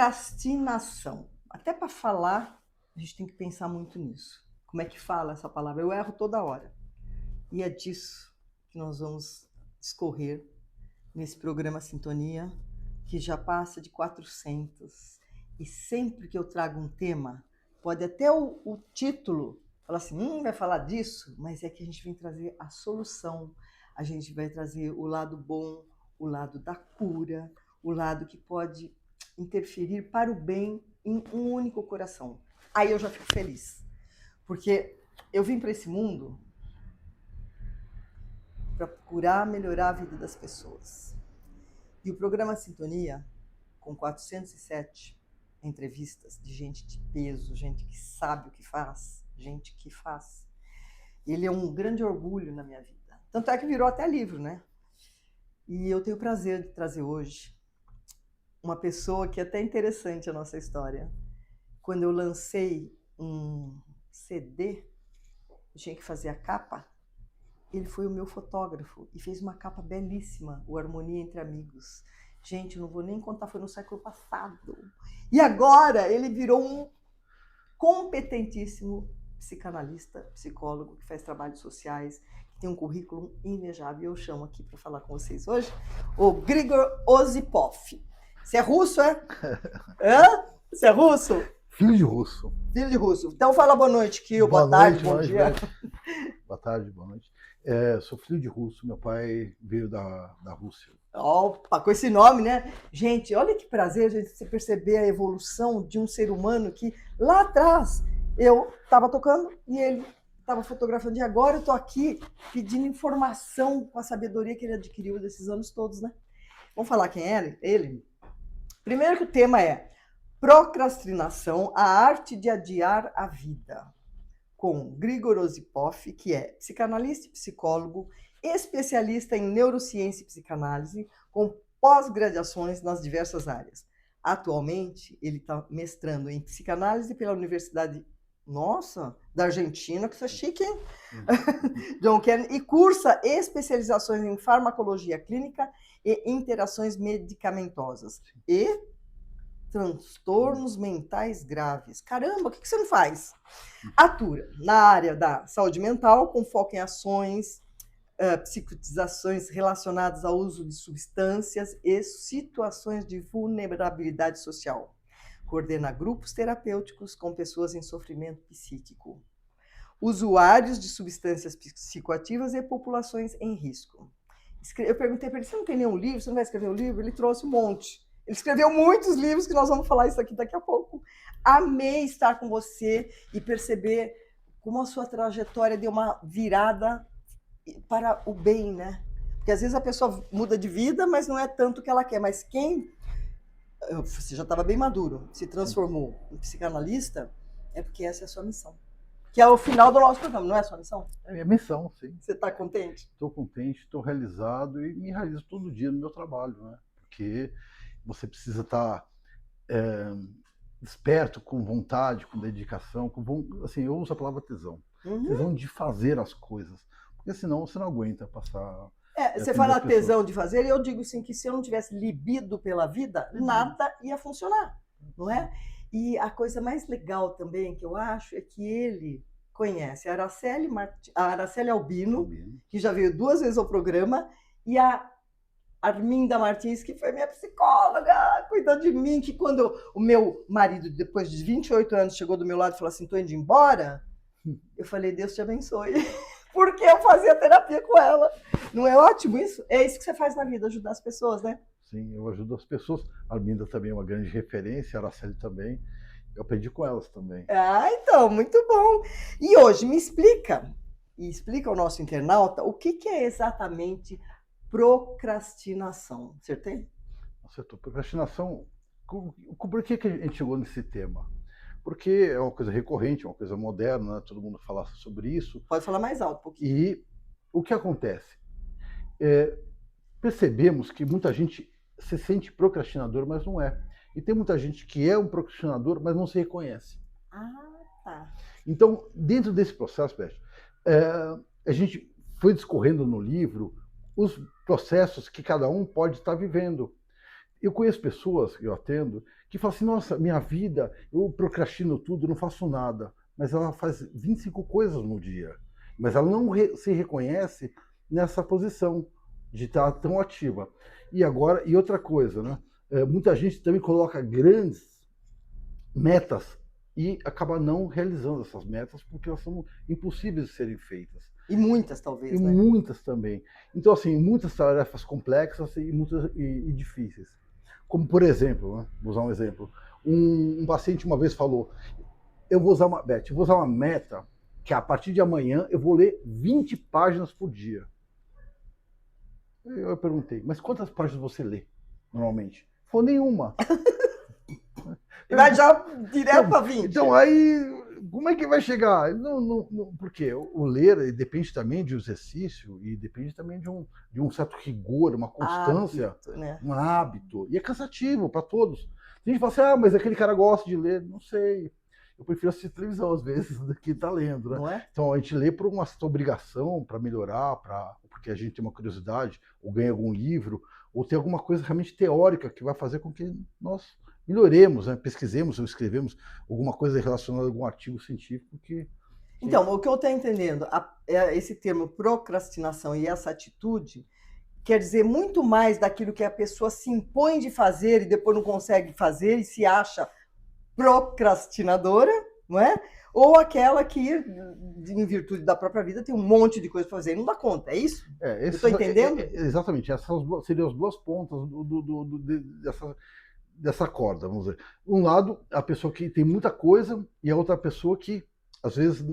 Procrastinação. Até para falar, a gente tem que pensar muito nisso. Como é que fala essa palavra? Eu erro toda hora. E é disso que nós vamos discorrer nesse programa Sintonia, que já passa de 400. E sempre que eu trago um tema, pode até o título falar assim, vai falar disso, mas é que a gente vem trazer a solução, a gente vai trazer o lado bom, o lado da cura, o lado que pode interferir para o bem em um único coração. Aí eu já fico feliz, porque eu vim para esse mundo para procurar melhorar a vida das pessoas. E o programa Sintonia, com 407 entrevistas de gente de peso, gente que sabe o que faz, gente que faz, ele é um grande orgulho na minha vida. Tanto é que virou até livro, né? E eu tenho o prazer de trazer hoje uma pessoa que é até interessante a nossa história. Quando eu lancei um CD, eu tinha que fazer a capa, ele foi o meu fotógrafo e fez uma capa belíssima, o Harmonia Entre Amigos. Gente, eu não vou nem contar, foi no século passado. E agora ele virou um competentíssimo psicanalista, psicólogo, que faz trabalhos sociais, que tem um currículo invejável. Eu chamo aqui para falar com vocês hoje o Grigor Osipov. Você é russo, é? Hã? Você é russo? Filho de russo. Filho de russo. Então fala boa noite, Kio. Boa tarde, bom dia. Boa tarde, boa noite. Sou filho de russo, meu pai veio da Rússia. Opa, com esse nome, né? Gente, olha que prazer, gente, você perceber a evolução de um ser humano que lá atrás eu estava tocando e ele estava fotografando. E agora eu estou aqui pedindo informação com a sabedoria que ele adquiriu desses anos todos, né? Vamos falar quem é ele? Primeiro que o tema é Procrastinação, a arte de adiar a vida, com Grigor Osipov, que é psicanalista e psicólogo, especialista em neurociência e psicanálise, com pós-graduações nas diversas áreas. Atualmente, ele está mestrando em psicanálise pela Universidade, da Argentina, que isso é chique, hein? John Kennedy, e cursa especializações em farmacologia clínica e interações medicamentosas. E transtornos mentais graves. Caramba, o que você não faz? Atua na área da saúde mental, com foco em ações, psicotizações relacionadas ao uso de substâncias e situações de vulnerabilidade social. Coordena grupos terapêuticos com pessoas em sofrimento psíquico, usuários de substâncias psicoativas e populações em risco. Eu perguntei para ele, você não tem nenhum livro? Você não vai escrever um livro? Ele trouxe um monte. Ele escreveu muitos livros, que nós vamos falar isso aqui daqui a pouco. Amei estar com você e perceber como a sua trajetória deu uma virada para o bem, né? Porque às vezes a pessoa muda de vida, mas não é tanto o que ela quer. Mas você já estava bem maduro, se transformou em psicanalista, é porque essa é a sua missão. Que é o final do nosso programa, não é a sua missão? É minha missão, sim. Você está contente? Estou contente, estou realizado e me realizo todo dia no meu trabalho, né? Porque você precisa estar desperto, com vontade, com dedicação, assim, eu uso a palavra tesão. Tesão de fazer as coisas, porque senão você não aguenta passar. Você fala tesão de fazer, e eu digo assim, que se eu não tivesse libido pela vida, nada ia funcionar, não é? E a coisa mais legal também que eu acho é que ele conhece a Araceli Albino, que já veio 2 vezes ao programa, e a Arminda Martins, que foi minha psicóloga, cuidou de mim, que quando o meu marido, depois de 28 anos, chegou do meu lado e falou assim, tô indo embora, eu falei, Deus te abençoe, porque eu fazia terapia com ela. Não é ótimo isso? É isso que você faz na vida, ajudar as pessoas, né? Sim, eu ajudo as pessoas. A Arminda também é uma grande referência, a Araceli também. Eu aprendi com elas também. Então, muito bom. E hoje me explica ao nosso internauta o que é exatamente procrastinação. Acertei? Acertou. Procrastinação, por que a gente chegou nesse tema? Porque é uma coisa recorrente, uma coisa moderna, né? Todo mundo fala sobre isso. Pode falar mais alto um pouquinho. E o que acontece? Percebemos que muita gente se sente procrastinador, mas não é. E tem muita gente que é um procrastinador, mas não se reconhece. Tá. Então, dentro desse processo, Beth, a gente foi discorrendo no livro os processos que cada um pode estar vivendo. Eu conheço pessoas que eu atendo que falam assim, nossa, minha vida, eu procrastino tudo, não faço nada. Mas ela faz 25 coisas no dia. Mas ela não se reconhece nessa posição de estar tão ativa. E agora, e outra coisa, né? Muita gente também coloca grandes metas e acaba não realizando essas metas porque elas são impossíveis de serem feitas. E muitas, E talvez, né? muitas também. Então, assim, muitas tarefas complexas e difíceis. Como, por exemplo, né? Vou usar um exemplo. Um paciente uma vez falou, eu vou usar uma meta que a partir de amanhã eu vou ler 20 páginas por dia. Eu perguntei, mas quantas páginas você lê normalmente? Falou, nenhuma. Vai já direto para 20. Então, aí, como é que vai chegar? Não, porque o ler depende também de um exercício e depende também de um certo rigor, uma constância, hábito, né? um hábito. E é cansativo para todos. A gente fala assim, mas aquele cara gosta de ler. Não sei. Eu prefiro assistir televisão, às vezes, do que estar lendo, né? Não é? Então, a gente lê por uma obrigação, para melhorar, porque a gente tem uma curiosidade, ou ganha algum livro, ou tem alguma coisa realmente teórica que vai fazer com que nós melhoremos, né? Pesquisemos ou escrevemos alguma coisa relacionada a algum artigo científico que... Então, o que eu estou entendendo, esse termo procrastinação e essa atitude quer dizer muito mais daquilo que a pessoa se impõe de fazer e depois não consegue fazer e se acha procrastinadora, não é? Ou aquela que, em virtude da própria vida, tem um monte de coisa para fazer e não dá conta, é isso? Eu estou entendendo? Exatamente, essas seriam as duas pontas dessa corda, vamos dizer. Um lado, a pessoa que tem muita coisa e a outra pessoa que, às vezes,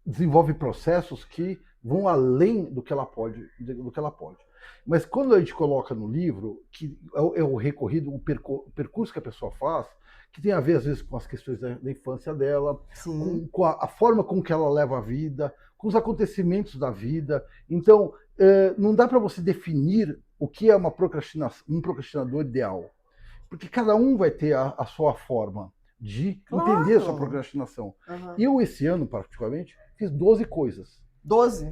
desenvolve processos que vão além do que ela pode. Mas quando a gente coloca no livro, que é o recorrido, o percurso que a pessoa faz, que tem a ver, às vezes, com as questões da infância dela, com a forma com que ela leva a vida, com os acontecimentos da vida. Então, não dá para você definir o que é um procrastinador ideal. Porque cada um vai ter a sua forma de entender a sua procrastinação. Eu, esse ano, particularmente, fiz 12 coisas. 12?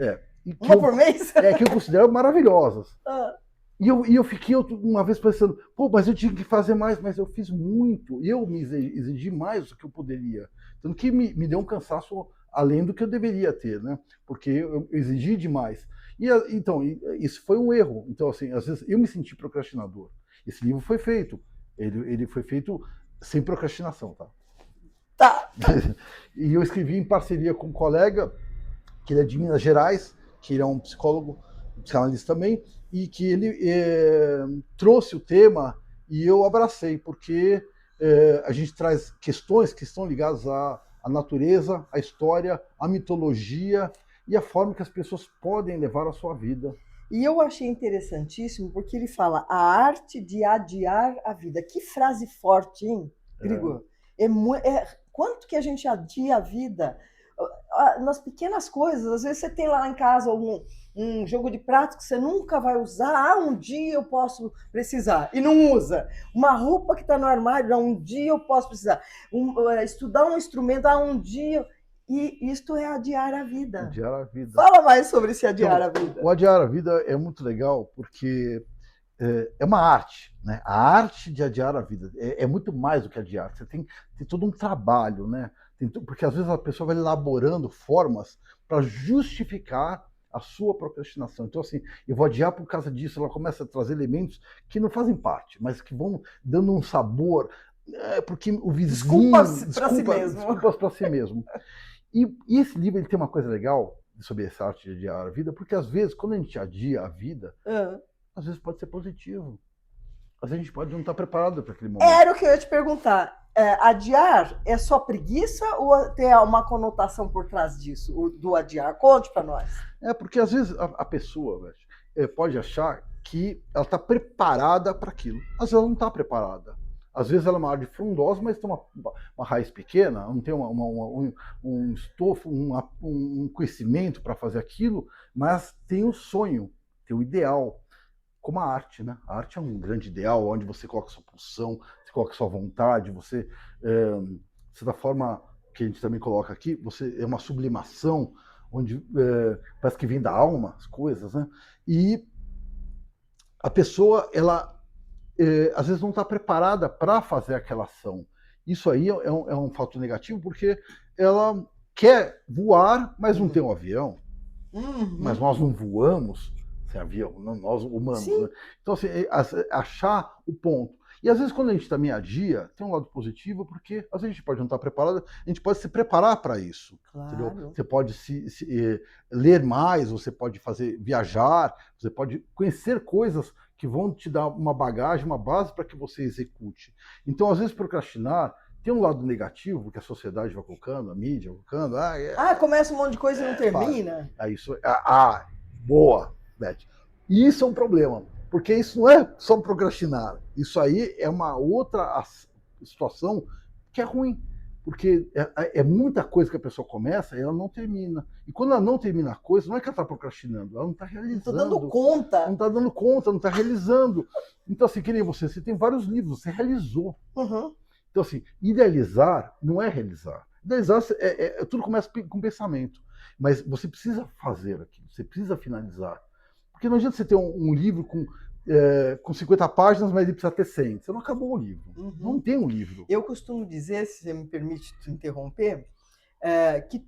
Uma por mês? Que eu considero maravilhosas. E eu fiquei uma vez pensando, mas eu tinha que fazer mais, mas eu fiz muito. E eu me exigi mais do que eu poderia. Tanto que me deu um cansaço além do que eu deveria ter, né? Porque eu exigi demais. Então, isso foi um erro. Então, assim, às vezes eu me senti procrastinador. Esse livro foi feito. Ele foi feito sem procrastinação, tá? Tá. E eu escrevi em parceria com um colega, que ele é de Minas Gerais, que ele é um psicólogo, psicanalista também, e que ele trouxe o tema e eu abracei, porque a gente traz questões que estão ligadas à natureza, à história, à mitologia e à forma que as pessoas podem levar a sua vida. E eu achei interessantíssimo porque ele fala a arte de adiar a vida. Que frase forte, hein, Grigor? Quanto que a gente adia a vida nas pequenas coisas. Às vezes você tem lá em casa um jogo de prato que você nunca vai usar. Um dia eu posso precisar. E não usa. Uma roupa que está no armário, um dia eu posso precisar. Estudar um instrumento, um dia... E isto é adiar a vida. Adiar a vida. Fala mais sobre esse adiar a vida. O adiar a vida é muito legal porque é uma arte, né? A arte de adiar a vida é muito mais do que adiar. Você tem todo um trabalho, né? Porque às vezes a pessoa vai elaborando formas para justificar a sua procrastinação. Então, assim, eu vou adiar por causa disso. Ela começa a trazer elementos que não fazem parte, mas que vão dando um sabor. Porque o vizinho... Desculpas para si mesmo. E esse livro ele tem uma coisa legal sobre essa arte de adiar a vida, porque às vezes, quando a gente adia a vida, às vezes pode ser positivo. Às vezes a gente pode não estar preparado para aquele momento. Era o que eu ia te perguntar. Adiar é só preguiça ou tem uma conotação por trás disso, do adiar? Conte para nós. Porque às vezes a pessoa pode achar que ela está preparada para aquilo. Às vezes ela não está preparada. Às vezes ela é uma árvore frondosa, mas tem uma raiz pequena, não tem um estofo, um conhecimento para fazer aquilo, mas tem um sonho, tem o ideal, como a arte, né? A arte é um grande ideal, onde você coloca sua pulsão, você coloca sua vontade, você, de certa forma, que a gente também coloca aqui, você é uma sublimação, onde parece que vem da alma as coisas, né? E a pessoa, ela às vezes não está preparada para fazer aquela ação. Isso aí é um fator negativo, porque ela quer voar, mas não tem um avião. Mas nós não voamos sem avião, nós humanos. Sim. Né? Então, assim, achar o ponto. E às vezes, quando a gente está meio a dia, tem um lado positivo, porque às vezes a gente pode não estar preparado, a gente pode se preparar para isso. Claro. Entendeu? Você pode ler mais, você pode viajar, você pode conhecer coisas que vão te dar uma bagagem, uma base para que você execute. Então, às vezes, procrastinar tem um lado negativo que a sociedade vai colocando, a mídia vai colocando. Começa um monte de coisa e não termina. Boa, Beth. E isso é um problema, porque isso não é só procrastinar. Isso aí é uma outra situação que é ruim, porque é muita coisa que a pessoa começa e ela não termina. E quando ela não termina a coisa, não é que ela está procrastinando, ela não está realizando. Não está dando conta. Não está dando conta, não está realizando. Então, assim, que nem você tem vários livros, você realizou. Uhum. Então, assim, idealizar não é realizar. Idealizar, tudo começa com pensamento. Mas você precisa fazer aquilo, você precisa finalizar. Porque não adianta você ter um livro com 50 páginas, mas ele precisa ter 100. Você não acabou o livro. Uhum. Não tem um livro. Eu costumo dizer, se você me permite te interromper, que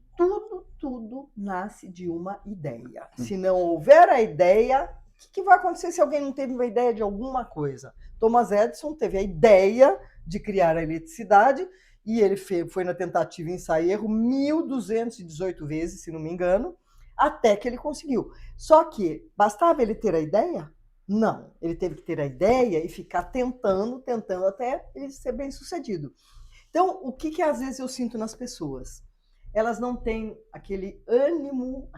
tudo nasce de uma ideia. Se não houver a ideia, o que vai acontecer se alguém não teve uma ideia de alguma coisa? Thomas Edison teve a ideia de criar a eletricidade e ele foi na tentativa, ensaio e erro 1.218 vezes, se não me engano, até que ele conseguiu. Só que bastava ele ter a ideia? Não. Ele teve que ter a ideia e ficar tentando até ele ser bem sucedido. Então, o que às vezes eu sinto nas pessoas? Elas não têm aquele ânimo,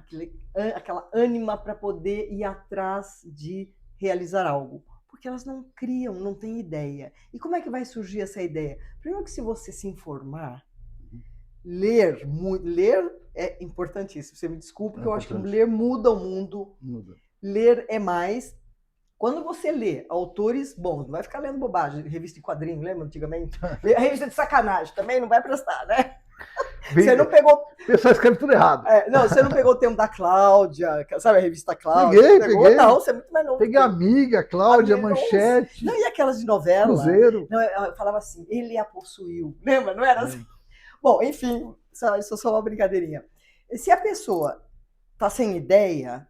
aquela ânima para poder ir atrás de realizar algo. Porque elas não criam, não têm ideia. E como é que vai surgir essa ideia? Primeiro que se você se informar, ler é importantíssimo. Você me desculpa, porque eu acho que ler muda o mundo. Muda. Ler é mais. Quando você lê autores bons, não vai ficar lendo bobagem, revista de quadrinho, lembra antigamente? A revista de sacanagem também não vai prestar, né? Você não pegou. O pessoal escreve tudo errado. Não, você não pegou o tempo da Cláudia, sabe a revista Cláudia? Peguei. Não, você é muito mais novo. Peguei Amiga, Cláudia, Manchete. Não, e aquelas de novela? Cruzeiro. Não, eu falava assim, ele a possuiu. Lembra? Não era assim? Bom, enfim, isso é só uma brincadeirinha. Se a pessoa está sem ideia,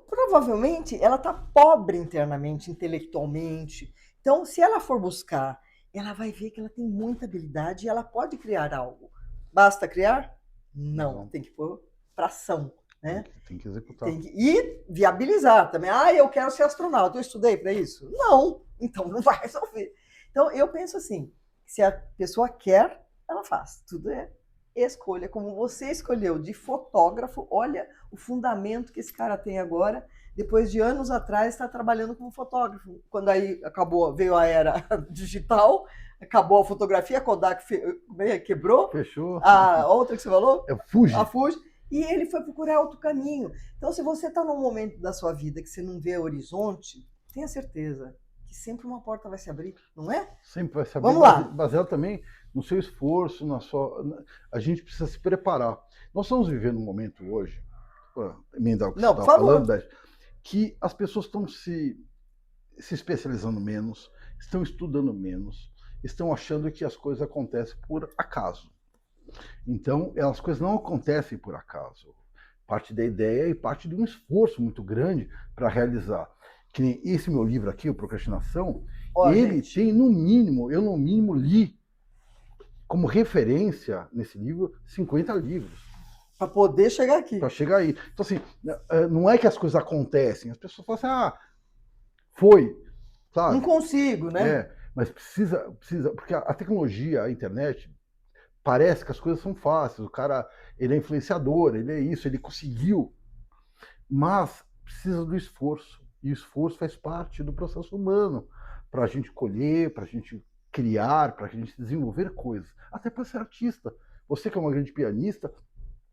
provavelmente ela está pobre internamente, intelectualmente. Então, se ela for buscar, ela vai ver que ela tem muita habilidade e ela pode criar algo. Basta criar? Não. Tem que pôr para ação. Né? Tem que executar. E viabilizar também. Eu quero ser astronauta. Eu estudei para isso? Não. Então, não vai resolver. Então, eu penso assim, se a pessoa quer, ela faz. Tudo é escolha. Como você escolheu de fotógrafo, olha o fundamento que esse cara tem agora. Depois de anos atrás, está trabalhando como fotógrafo. Quando aí veio a era digital, acabou a fotografia, a Kodak quebrou. Fechou. A outra que você falou? A Fuji. E ele foi procurar outro caminho. Então, se você está num momento da sua vida que você não vê horizonte, tenha certeza que sempre uma porta vai se abrir, não é? Sempre vai se abrir. Vamos lá. Baseado também no seu esforço, a gente precisa se preparar. Nós estamos vivendo um momento hoje, para emendar o que você estava falando, Beth, que as pessoas estão se especializando menos, estão estudando menos, estão achando que as coisas acontecem por acaso. Então, as coisas não acontecem por acaso. Parte da ideia e parte de um esforço muito grande para realizar. Que nem esse meu livro aqui, o Procrastinação, ele tem, no mínimo, eu no mínimo li como referência nesse livro 50 livros. Para poder chegar aqui. Para chegar aí. Então, assim, não é que as coisas acontecem. As pessoas falam assim, foi. Sabe? Não consigo, né? Mas precisa, porque a tecnologia, a internet, parece que as coisas são fáceis. O cara, ele é influenciador, ele é isso, ele conseguiu. Mas precisa do esforço. E o esforço faz parte do processo humano. Para a gente colher, para a gente criar, para a gente desenvolver coisas. Até para ser artista. Você que é uma grande pianista,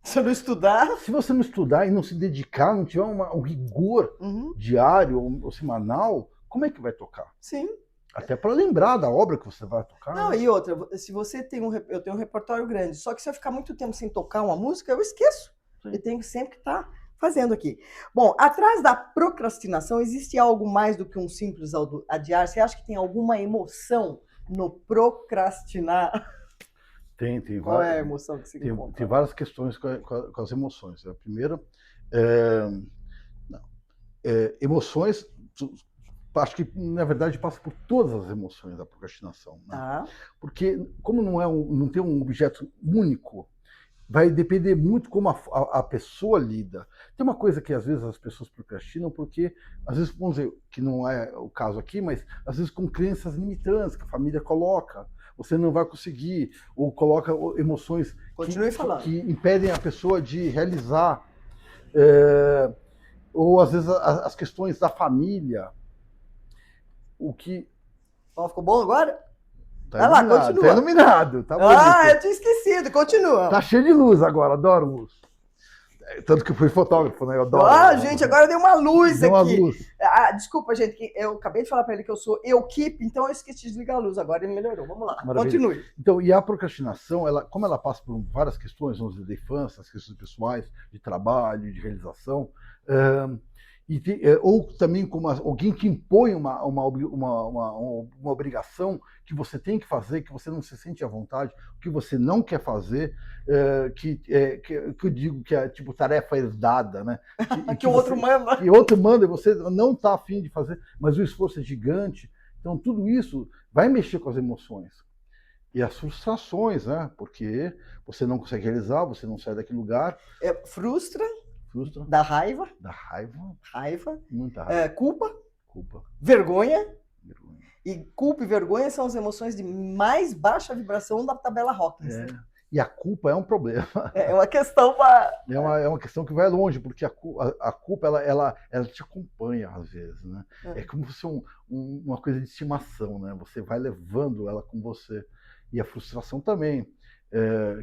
se não estudar... Se você não estudar e não se dedicar, não tiver um rigor diário ou semanal, como é que vai tocar? Sim. Até para lembrar da obra que você vai tocar. Não, e outra, se você tem eu tenho um repertório grande, só que se eu ficar muito tempo sem tocar uma música, eu esqueço. Sim. Eu tenho sempre que estar fazendo aqui. Bom, atrás da procrastinação existe algo mais do que um simples adiar? Você acha que tem alguma emoção no procrastinar? Tem Qual é a emoção que se encontra? tem várias questões com as emoções. A primeira, é, emoções, acho que na verdade passa por todas as emoções da procrastinação, né? Tá. Porque como não tem um objeto único, vai depender muito como a pessoa lida. Tem uma coisa que às vezes as pessoas procrastinam porque, às vezes, vamos dizer, que não é o caso aqui, mas às vezes com crenças limitantes que a família coloca, você não vai conseguir, ou coloca emoções que impedem a pessoa de realizar, ou às vezes as questões da família, o que... Bom, ficou bom agora? Vai lá, continua. Tá iluminado, tá bonito. Eu tinha esquecido, continua. Tá cheio de luz agora, adoro luz. Tanto que eu fui fotógrafo, né? Eu adoro. Gente, agora deu uma luz deu aqui. Uma luz. Desculpa, gente, que eu acabei de falar para ele que eu sou equipe, então eu esqueci de desligar a luz. Agora ele melhorou. Vamos lá, Maravilha. Continue. Então, e a procrastinação, como ela passa por várias questões, vamos dizer, da infância, as questões pessoais, de trabalho, de realização, ou também como alguém que impõe uma obrigação que você tem que fazer, que você não se sente à vontade, que você não quer fazer, que eu digo que é tipo tarefa herdada, né? Que o outro manda. Que o outro manda e você não está afim de fazer, mas o esforço é gigante. Então, tudo isso vai mexer com as emoções. E as frustrações, né? Porque você não consegue realizar, você não sai daquele lugar. Frustra. Da raiva. Muita raiva. Culpa. Vergonha. E culpa e vergonha são as emoções de mais baixa vibração da tabela Hawkins. E a culpa é um problema. É uma questão para... É uma questão que vai longe, porque a culpa ela te acompanha às vezes, né? É como se fosse uma coisa de estimação, né? Você vai levando ela com você. E a frustração também,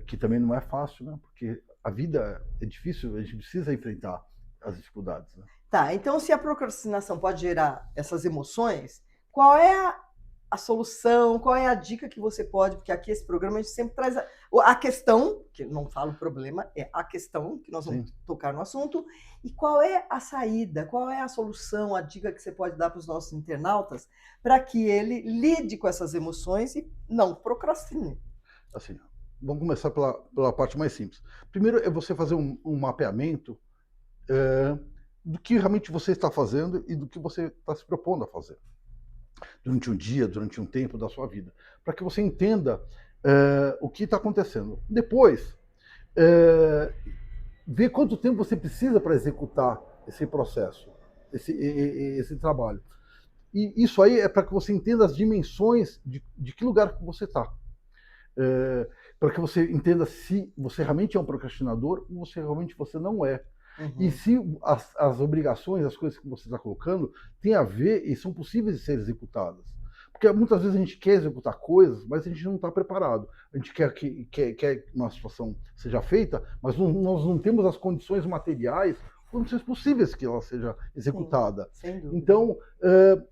que também não é fácil, né? Porque a vida é difícil, a gente precisa enfrentar as dificuldades, né? Tá, então se a procrastinação pode gerar essas emoções, qual é a solução, qual é a dica que você pode, porque aqui esse programa a gente sempre traz a questão, que eu não falo problema, é a questão, que nós vamos tocar no assunto, e qual é a saída, qual é a solução, a dica que você pode dar para os nossos internautas, para que ele lide com essas emoções e não procrastine. Assim, vamos começar pela parte mais simples. Primeiro é você fazer um mapeamento do que realmente você está fazendo e do que você está se propondo a fazer durante um dia, durante um tempo da sua vida, para que você entenda o que está acontecendo. Depois, ver quanto tempo você precisa para executar esse processo, esse trabalho. E isso aí é para que você entenda as dimensões de que lugar que você está. Para que você entenda se você realmente é um procrastinador ou se realmente você não é. E se as obrigações, as coisas que você está colocando, têm a ver e são possíveis de ser executadas. Porque muitas vezes a gente quer executar coisas, mas a gente não está preparado. A gente quer que uma situação seja feita, mas nós não temos as condições materiais, condições possíveis que ela seja executada. Então,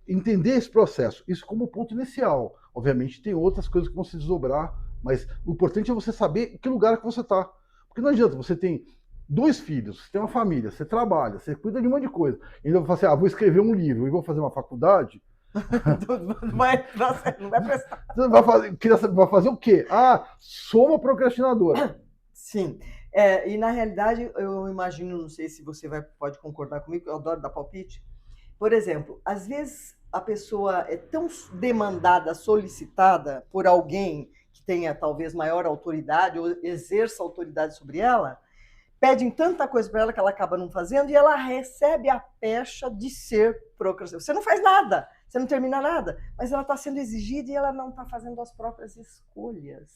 entender esse processo, isso como ponto inicial. Obviamente tem outras coisas que vão se desdobrar, mas o importante é você saber em que lugar que você está. Porque não adianta, você tem 2 filhos, você tem uma família, você trabalha, você cuida de um monte de coisa. E ainda vai falar assim, vou escrever um livro e vou fazer uma faculdade. Não vai prestar. Você vai fazer o quê? Sou uma procrastinadora. Sim. E na realidade, eu imagino, não sei se você pode concordar comigo, eu adoro dar palpite. Por exemplo, às vezes a pessoa é tão demandada, solicitada por alguém que tenha talvez maior autoridade ou exerça autoridade sobre ela, pedem tanta coisa para ela que ela acaba não fazendo e ela recebe a pecha de ser procrastinadora. Você não faz nada, você não termina nada, mas ela está sendo exigida e ela não está fazendo as próprias escolhas.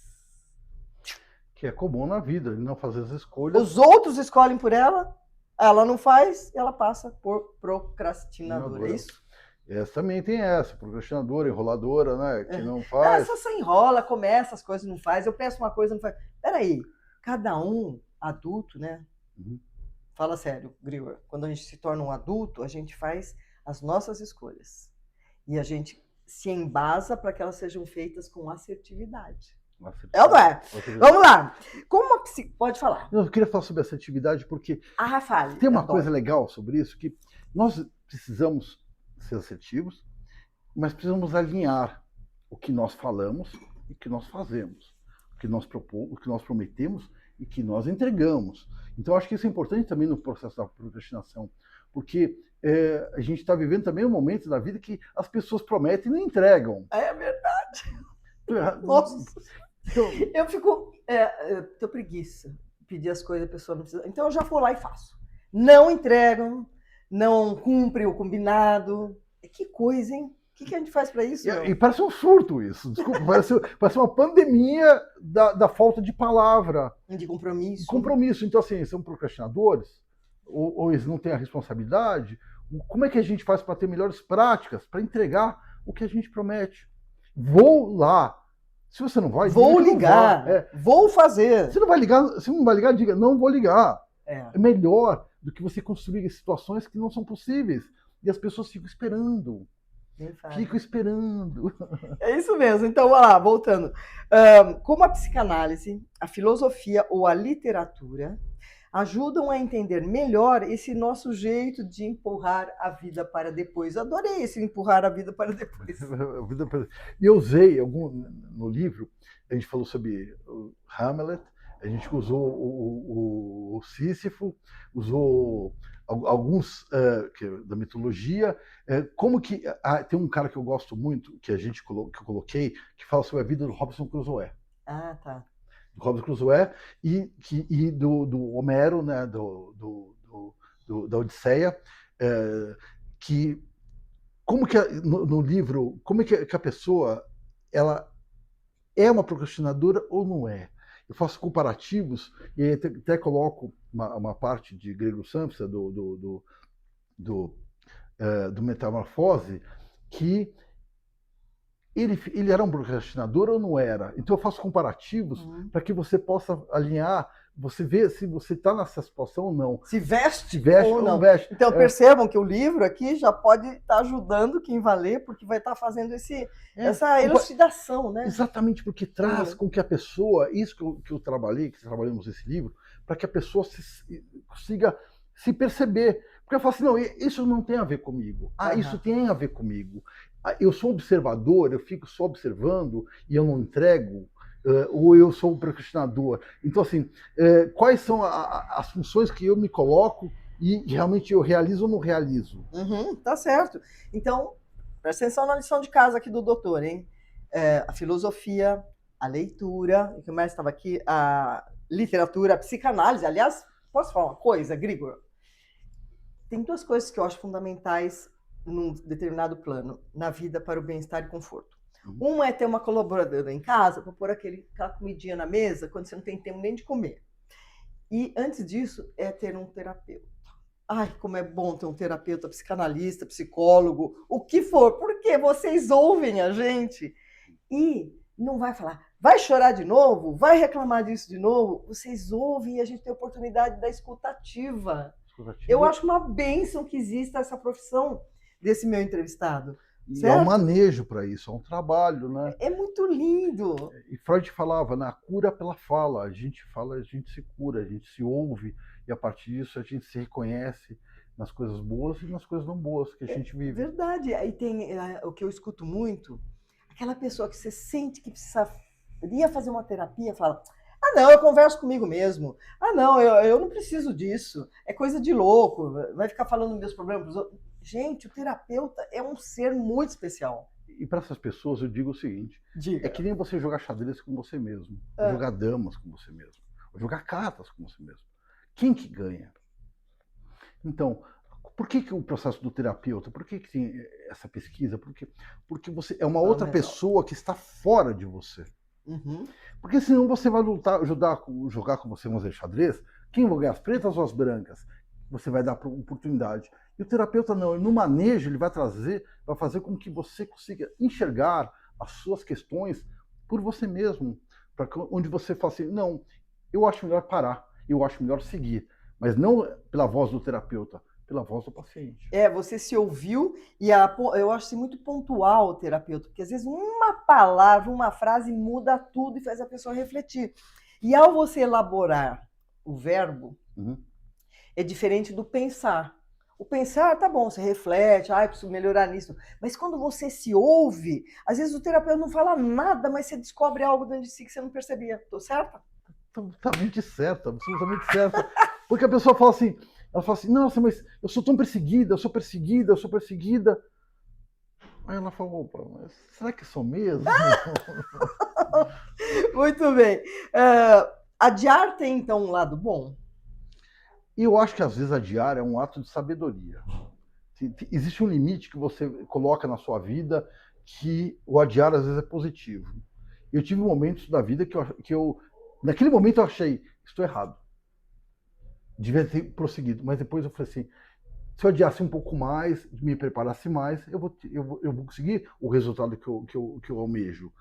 Que é comum na vida, não fazer as escolhas. Os outros escolhem por ela não faz e ela passa por procrastinadora, é isso? Essa também tem procrastinadora, enroladora, né? Que não faz. Essa só enrola, começa as coisas, não faz. Eu peço uma coisa, não faz. Peraí, cada um adulto, né? Fala sério, Grewer. Quando a gente se torna um adulto, a gente faz as nossas escolhas. E a gente se embasa para que elas sejam feitas com assertividade. É ou não é? Vamos lá. Como a pode falar? Eu queria falar sobre assertividade porque Fale. tem uma coisa legal sobre isso, que nós precisamos ser assertivos, mas precisamos alinhar o que nós falamos e o que nós fazemos, o que nós prometemos e que nós entregamos. Então, acho que isso é importante também no processo da procrastinação, porque a gente está vivendo também um momento da vida que as pessoas prometem e não entregam. É verdade. Nossa. Então, eu fico... tenho preguiça de pedir as coisas, a pessoa não precisa. Então, eu já vou lá e faço. Não entregam, não cumprem o combinado. Que coisa, hein? O que a gente faz para isso? E parece um surto isso. Desculpa, parece uma pandemia da falta de palavra. De compromisso. Compromisso. Então, assim, são procrastinadores? Ou eles não têm a responsabilidade? Como é que a gente faz para ter melhores práticas, para entregar o que a gente promete? Vou lá. Se você não vai, vou ligar. Vou fazer. Se não vai ligar, diga, não vou ligar. É melhor do que você construir situações que não são possíveis. E as pessoas ficam esperando. Fico esperando. É isso mesmo. Então, olha lá, voltando. Como a psicanálise, a filosofia ou a literatura ajudam a entender melhor esse nosso jeito de empurrar a vida para depois. Adorei esse empurrar a vida para depois. E eu usei no livro, a gente falou sobre o Hamlet, a gente usou o Sísifo, usou alguns da mitologia. Como que tem um cara que eu gosto muito, que eu coloquei, que fala sobre a vida do Robinson Crusoe. Ah, tá. Do Robinson Crusoe e do Homero, né, da Odisseia, que como que no livro, como é que a pessoa ela é uma procrastinadora ou não é? Eu faço comparativos e até coloco uma parte de Gregor Samsa do Metamorfose, que ele era um procrastinador ou não era? Então eu faço comparativos para que você possa alinhar, você ver se você está nessa situação ou não. Se veste ou não veste. Então percebam que o livro aqui já pode estar ajudando quem vai ler, porque vai estar fazendo essa elucidação, né? Exatamente, porque traz com que a pessoa, isso que eu trabalhei, que trabalhamos nesse livro, para que a pessoa consiga se perceber. Porque eu falo assim, não, isso não tem a ver comigo. Isso tem a ver comigo. Eu sou observador, eu fico só observando e eu não entrego, ou eu sou um procrastinador. Então, assim, quais são as funções que eu me coloco e realmente eu realizo ou não realizo? Tá certo. Então, presta atenção na lição de casa aqui do doutor, hein? A filosofia, a leitura, o que mais estava aqui? A literatura, a psicanálise. Aliás, posso falar uma coisa, Grigor? Tem duas coisas que eu acho fundamentais num determinado plano, na vida para o bem-estar e conforto. Uma é ter uma colaboradora em casa para pôr aquela comidinha na mesa quando você não tem tempo nem de comer. E antes disso é ter um terapeuta. Ai, como é bom ter um terapeuta, psicanalista, psicólogo, o que for, porque vocês ouvem a gente e não vai falar, vai chorar de novo, vai reclamar disso de novo. Vocês ouvem e a gente tem a oportunidade da escutativa. Eu acho uma bênção que exista essa profissão desse meu entrevistado. E é um manejo para isso, é um trabalho, né? É muito lindo. E Freud falava, na cura pela fala. A gente fala, a gente se cura, a gente se ouve, e a partir disso a gente se reconhece nas coisas boas e nas coisas não boas que a gente vive. Verdade. Aí tem o que eu escuto muito, aquela pessoa que você sente que precisaria fazer uma terapia, fala, não, eu converso comigo mesmo. Não, eu não preciso disso. É coisa de louco, vai ficar falando meus problemas pros outros. Gente, o terapeuta é um ser muito especial. E para essas pessoas eu digo o seguinte, é que nem você jogar xadrez com você mesmo, ou jogar damas com você mesmo, ou jogar cartas com você mesmo. Quem que ganha? Então, por que o processo do terapeuta, por que tem essa pesquisa? Porque você é uma outra pessoa que está fora de você. Porque senão você vai jogar com você, vamos dizer, xadrez, quem vai ganhar, as pretas ou as brancas? Você vai dar oportunidade. E o terapeuta não, no manejo ele vai fazer com que você consiga enxergar as suas questões por você mesmo, onde você fala assim, não, eu acho melhor parar, eu acho melhor seguir, mas não pela voz do terapeuta, pela voz do paciente. Você se ouviu e eu acho assim, muito pontual o terapeuta, porque às vezes uma palavra, uma frase muda tudo e faz a pessoa refletir. E ao você elaborar o verbo, é diferente do pensar. O pensar, tá bom, você reflete, preciso melhorar nisso. Mas quando você se ouve, às vezes o terapeuta não fala nada, mas você descobre algo dentro de si que você não percebia. Tô certa? Absolutamente certa, absolutamente certa. Porque a pessoa fala assim, nossa, mas eu sou tão perseguida, eu sou perseguida, eu sou perseguida. Aí ela fala, opa, mas será que sou mesmo? Muito bem. Adiar tem, então, um lado bom? E eu acho que às vezes adiar é um ato de sabedoria. Existe um limite que você coloca na sua vida que o adiar às vezes é positivo. Eu tive momentos da vida que eu naquele momento eu achei, estou errado. Devia ter prosseguido, mas depois eu falei assim, se eu adiasse um pouco mais, me preparasse mais, eu vou conseguir o resultado que eu almejo.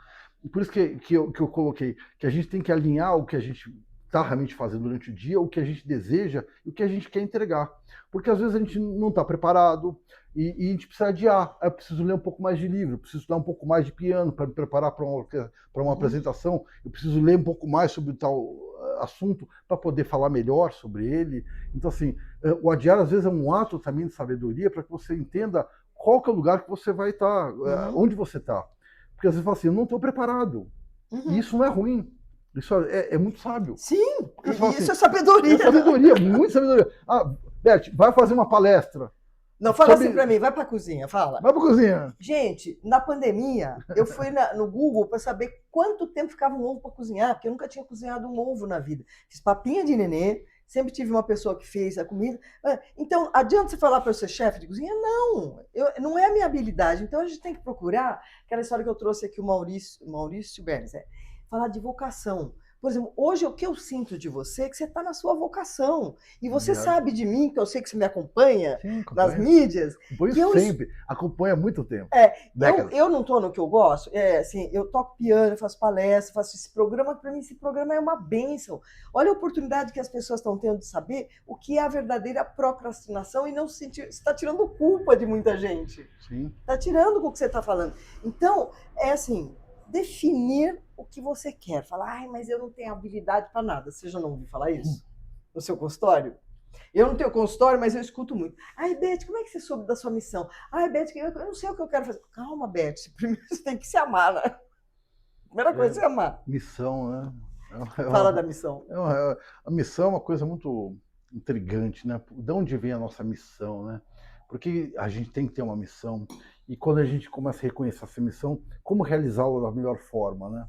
E por isso que eu coloquei que a gente tem que alinhar o que a gente está realmente fazendo durante o dia, o que a gente deseja e o que a gente quer entregar. Porque às vezes a gente não está preparado e a gente precisa adiar. Eu preciso ler um pouco mais de livro, eu preciso estudar um pouco mais de piano para me preparar para uma apresentação, eu preciso ler um pouco mais sobre tal assunto para poder falar melhor sobre ele. Então, assim, o adiar às vezes é um ato também de sabedoria para que você entenda qual que é o lugar que você vai estar, onde você está. Porque às vezes fala assim, eu não estou preparado. E isso não é ruim. Isso é muito sábio. Sim, isso assim, é sabedoria. É sabedoria, muito sabedoria. Beth, vai fazer uma palestra. Não, fala assim pra mim, vai pra cozinha, fala. Vai pra cozinha. Gente, na pandemia, eu fui no Google para saber quanto tempo ficava um ovo para cozinhar, porque eu nunca tinha cozinhado um ovo na vida. Fiz papinha de nenê, sempre tive uma pessoa que fez a comida. Então, adianta você falar para eu ser chefe de cozinha? Não, não é a minha habilidade. Então, a gente tem que procurar aquela história que eu trouxe aqui, o Maurício Bernes, falar de vocação. Por exemplo, hoje o que eu sinto de você é que você está na sua vocação. E você sabe de mim, que eu sei que você me acompanha. Sim, nas mídias. Acompanho sempre, acompanha há muito tempo. Eu não estou no que eu gosto. Assim, eu toco piano, faço palestra, faço esse programa. Para mim, esse programa é uma bênção. Olha a oportunidade que as pessoas estão tendo de saber o que é a verdadeira procrastinação e não se sentir. Você está tirando culpa de muita gente. Sim. Está tirando com o que você está falando. Então, é assim, definir o que você quer. Falar, mas eu não tenho habilidade para nada. Você já não ouviu falar isso? No seu consultório? Eu não tenho consultório, mas eu escuto muito. Beth, como é que você soube da sua missão? Beth, eu não sei o que eu quero fazer. Calma, Beth, primeiro você tem que se amar, né? Primeira coisa é se amar. Missão, né? Fala da missão. A missão é uma coisa muito intrigante, né? De onde vem a nossa missão, né? Porque a gente tem que ter uma missão. E quando a gente começa a reconhecer essa missão, como realizá-la da melhor forma, né?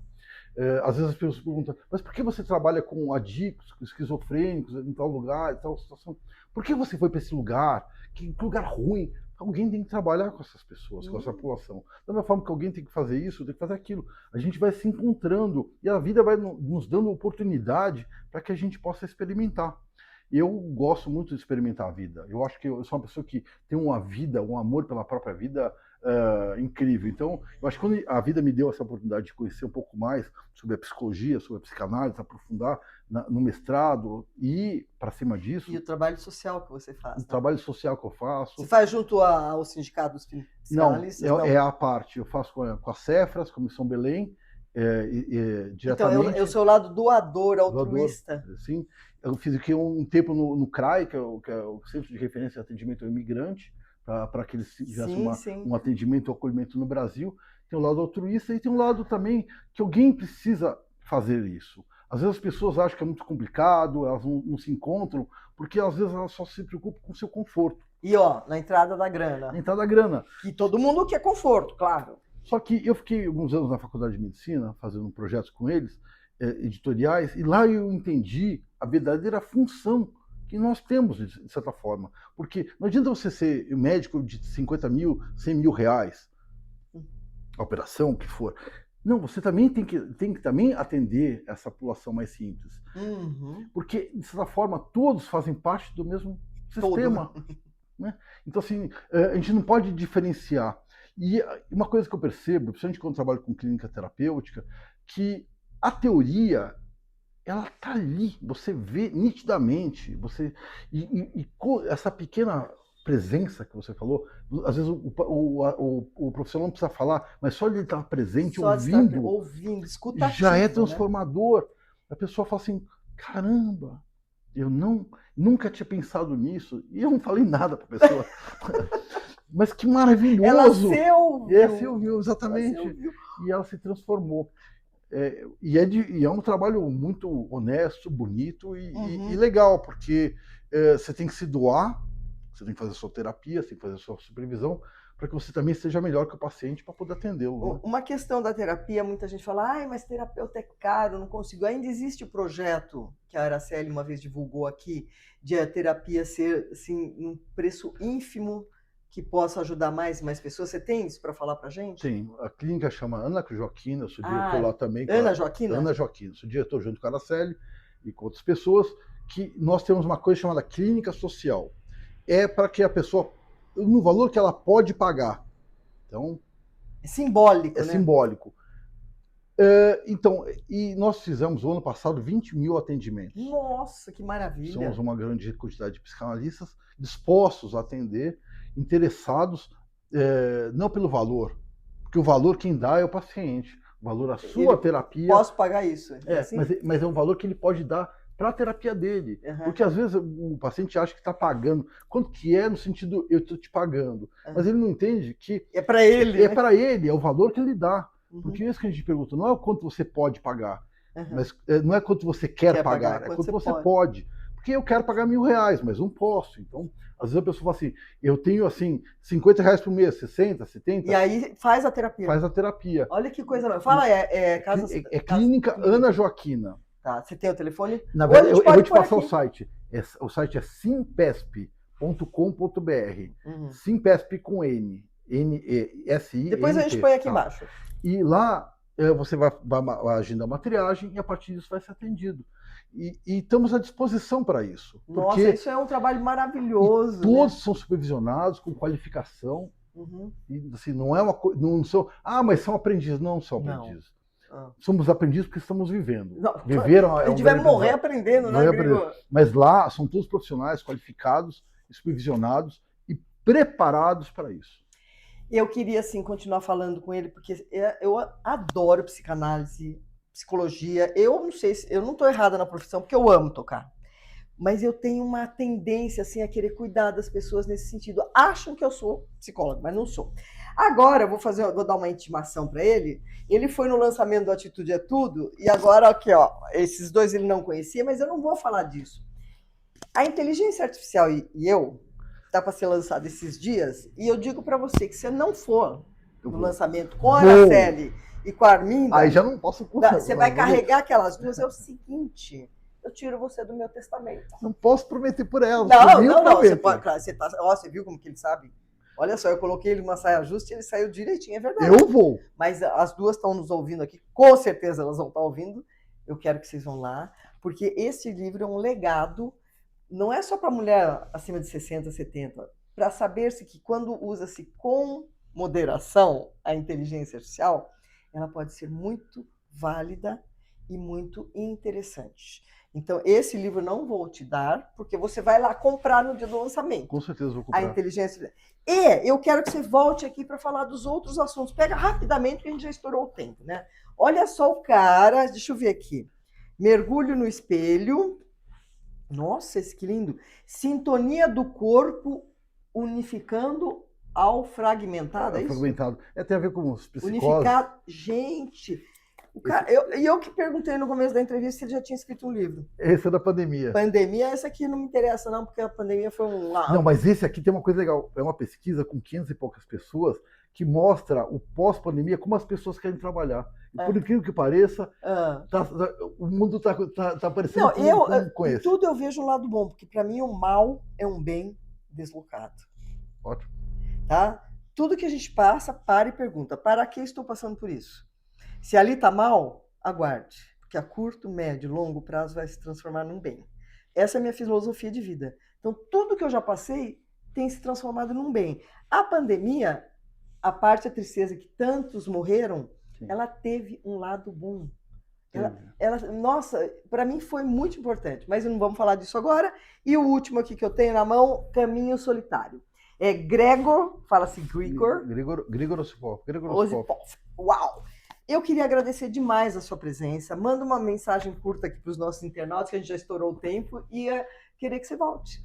Às vezes as pessoas perguntam, mas por que você trabalha com adictos, com esquizofrênicos, em tal lugar, em tal situação? Por que você foi para esse lugar? Que lugar ruim? Alguém tem que trabalhar com essas pessoas, com essa população. Da mesma forma que alguém tem que fazer isso, tem que fazer aquilo. A gente vai se encontrando e a vida vai nos dando oportunidade para que a gente possa experimentar. Eu gosto muito de experimentar a vida. Eu acho que eu sou uma pessoa que tem uma vida, um amor pela própria vida incrível. Então, eu acho que quando a vida me deu essa oportunidade de conhecer um pouco mais sobre a psicologia, sobre a psicanálise, aprofundar no mestrado e para cima disso... E o trabalho social que você faz. O trabalho social que eu faço... Você faz junto ao Sindicato dos Psicanalistas? Não, é a parte. Eu faço com a Cefras, Comissão Belém, diretamente... Então, é o seu lado doador, altruísta. Doador, sim. Eu fiz aqui um tempo no CRAI, que é o Centro de Referência e Atendimento ao Imigrante, para que eles tivessem um atendimento e acolhimento no Brasil. Tem um lado altruísta e tem um lado também que alguém precisa fazer isso. Às vezes as pessoas acham que é muito complicado, elas não se encontram, porque às vezes elas só se preocupam com o seu conforto. E na entrada da grana. Na entrada da grana. Que todo mundo quer conforto, claro. Só que eu fiquei alguns anos na Faculdade de Medicina, fazendo projetos com eles, editoriais, e lá eu entendi a verdadeira função que nós temos, de certa forma. Porque não adianta você ser médico de 50 mil, 100 mil reais, a operação, o que for. Não, você também tem que também atender essa população mais simples. Porque, de certa forma, todos fazem parte do mesmo sistema. Né? Então, assim, a gente não pode diferenciar. E uma coisa que eu percebo, principalmente quando eu trabalho com clínica terapêutica, que a teoria... ela está ali, você vê nitidamente, essa pequena presença que você falou, às vezes o profissional não precisa falar, mas só de ele estar presente, Só de estar ouvindo, ouvindo, escutativo, já é né? transformador. A pessoa fala assim, caramba, eu nunca tinha pensado nisso, e eu não falei nada para a pessoa. Mas que maravilhoso! Ela se ouviu. Ela se ouviu, exatamente. Ela se ouviu. E ela se transformou. E é um trabalho muito honesto, bonito e legal, porque você tem que se doar, você tem que fazer a sua terapia, você tem que fazer a sua supervisão, para que você também seja melhor que o paciente para poder atendê-lo. Né? Uma questão da terapia, muita gente fala, ai, mas terapeuta é caro, não consigo. Ainda existe o projeto que a Araceli uma vez divulgou aqui, de a terapia ser assim, um preço ínfimo, que possa ajudar mais pessoas. Você tem isso para falar para a gente? Tem. A clínica chama Ana Joaquina, eu sou diretor lá também. Ana Joaquina? Ana Joaquina, sou diretor junto com a Araceli e com outras pessoas, que nós temos uma coisa chamada clínica social. É para que a pessoa, no valor que ela pode pagar. Então, é simbólico, né? Simbólico. Então, e nós fizemos, no ano passado, 20 mil atendimentos. Nossa, que maravilha! Somos uma grande quantidade de psicanalistas dispostos a atender, interessados, não pelo valor, porque o valor quem dá é o paciente, o valor da sua terapia. Posso pagar isso? Assim? Mas é um valor que ele pode dar para a terapia dele. Porque às vezes o paciente acha que está pagando. Quanto que é no sentido, eu estou te pagando. Mas ele não entende que é para ele. É para ele, é o valor que ele dá. Porque é isso que a gente pergunta, não é o quanto você pode pagar, mas não é quanto você quer pagar, é quanto você pode. Porque eu quero pagar R$1.000, mas não posso. Então, às vezes a pessoa fala assim, eu tenho assim, R$50 por mês, 60, 70. E aí faz a terapia. Faz a terapia. Olha que coisa. Fala, Clínica Ana Joaquina. Tá, você tem o telefone? Na verdade, eu vou te passar o site. O site é simpesp.com.br. Simpesp com N. N-E-S-I. Depois a gente põe aqui embaixo. E lá você vai agendar uma triagem e a partir disso vai ser atendido. E estamos à disposição para isso. Nossa, isso é um trabalho maravilhoso. Todos são supervisionados com qualificação. E, assim, não é uma coisa. Não são. Mas são aprendizes. Não são aprendizes. Somos aprendizes porque estamos vivendo. Viveram. A gente vai morrer aprendendo, né, Gregor? Mas lá são todos profissionais qualificados, supervisionados e preparados para isso. Eu queria, assim, continuar falando com ele, porque eu adoro psicanálise, psicologia. Eu não sei se eu não estou errada na profissão, porque eu amo tocar. Mas eu tenho uma tendência, assim, a querer cuidar das pessoas nesse sentido. Acham que eu sou psicóloga, mas não sou. Agora, vou dar uma intimação para ele. Ele foi no lançamento do Atitude é Tudo, e agora, aqui, ó, esses dois ele não conhecia, mas eu não vou falar disso. A inteligência artificial e eu está para ser lançado esses dias, e eu digo para você que se eu não for no lançamento com a Araceli e com a Arminda, aí já não posso. Você vai carregar aquelas duas. É o seguinte, eu tiro você do meu testamento. Não posso prometer por ela. Não. Você pode, claro, você viu como que ele sabe? Olha só, eu coloquei ele numa saia justa e ele saiu direitinho, é verdade. Eu vou. Mas as duas estão nos ouvindo aqui, com certeza elas vão estar ouvindo. Eu quero que vocês vão lá, porque esse livro é um legado. Não é só para mulher acima de 60, 70, para saber-se que quando usa-se com moderação a inteligência artificial, ela pode ser muito válida e muito interessante. Então, esse livro não vou te dar, porque você vai lá comprar no dia do lançamento. Com certeza vou comprar. A inteligência. E eu quero que você volte aqui para falar dos outros assuntos. Pega rapidamente, porque a gente já estourou o tempo, né? Olha só o cara, deixa eu ver aqui. Mergulho no espelho. Nossa, esse que lindo. Sintonia do corpo unificando ao fragmentado, é isso? Fragmentado. Tem a ver com os psicoses. Unificado. Gente, o cara, eu que perguntei no começo da entrevista se ele já tinha escrito um livro. Esse é da pandemia. Pandemia, essa aqui não me interessa não, porque a pandemia foi um... Não, mas esse aqui tem uma coisa legal. É uma pesquisa com 500 e poucas pessoas que mostra o pós-pandemia, como as pessoas querem trabalhar. E por incrível que pareça, o mundo está parecendo com esse. Tudo eu vejo um lado bom, porque para mim o mal é um bem deslocado. Ótimo. Tá? Tudo que a gente passa, para e pergunta, para que estou passando por isso? Se ali está mal, aguarde, porque a curto, médio e longo prazo vai se transformar num bem. Essa é a minha filosofia de vida. Então, tudo que eu já passei tem se transformado num bem. A pandemia, a parte da tristeza que tantos morreram, ela teve um lado bom. Nossa, para mim foi muito importante, mas não vamos falar disso agora. E o último aqui que eu tenho na mão, Caminho Solitário. É Gregor, fala-se Grigor Grigor Osipov. Osipov. Uau! Eu queria agradecer demais a sua presença. Manda uma mensagem curta aqui para os nossos internautas, que a gente já estourou o tempo, e querer que você volte.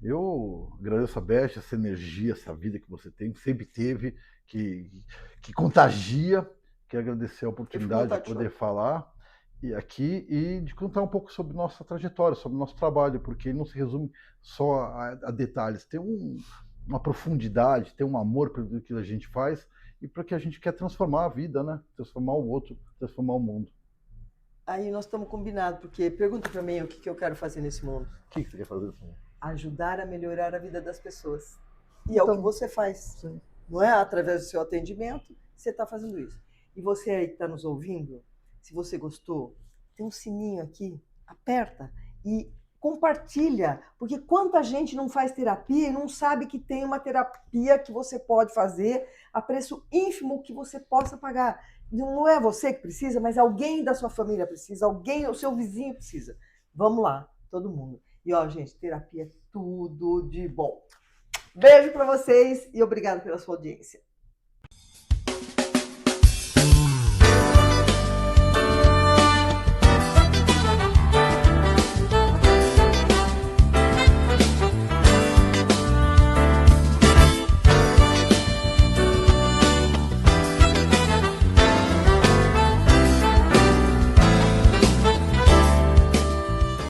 Eu agradeço a Beth, essa energia, essa vida que você tem, que sempre teve, que contagia. Quero agradecer a oportunidade de poder falar aqui e de contar um pouco sobre nossa trajetória, sobre nosso trabalho, porque ele não se resume só a detalhes. Tem uma profundidade, tem um amor pelo que a gente faz e para que a gente quer transformar a vida, né? Transformar o outro, transformar o mundo. Aí nós estamos combinados, porque pergunta para mim o que eu quero fazer nesse mundo. O que você quer fazer nesse mundo? Ajudar a melhorar a vida das pessoas. E é o que você faz. Sim. Não é? Através do seu atendimento, você está fazendo isso. E você aí que está nos ouvindo, se você gostou, tem um sininho aqui, aperta e compartilha, porque quanta gente não faz terapia e não sabe que tem uma terapia que você pode fazer a preço ínfimo que você possa pagar. Não é você que precisa, mas alguém da sua família precisa, alguém, o seu vizinho precisa. Vamos lá, todo mundo. E ó, gente, terapia é tudo de bom. Beijo para vocês e obrigado pela sua audiência.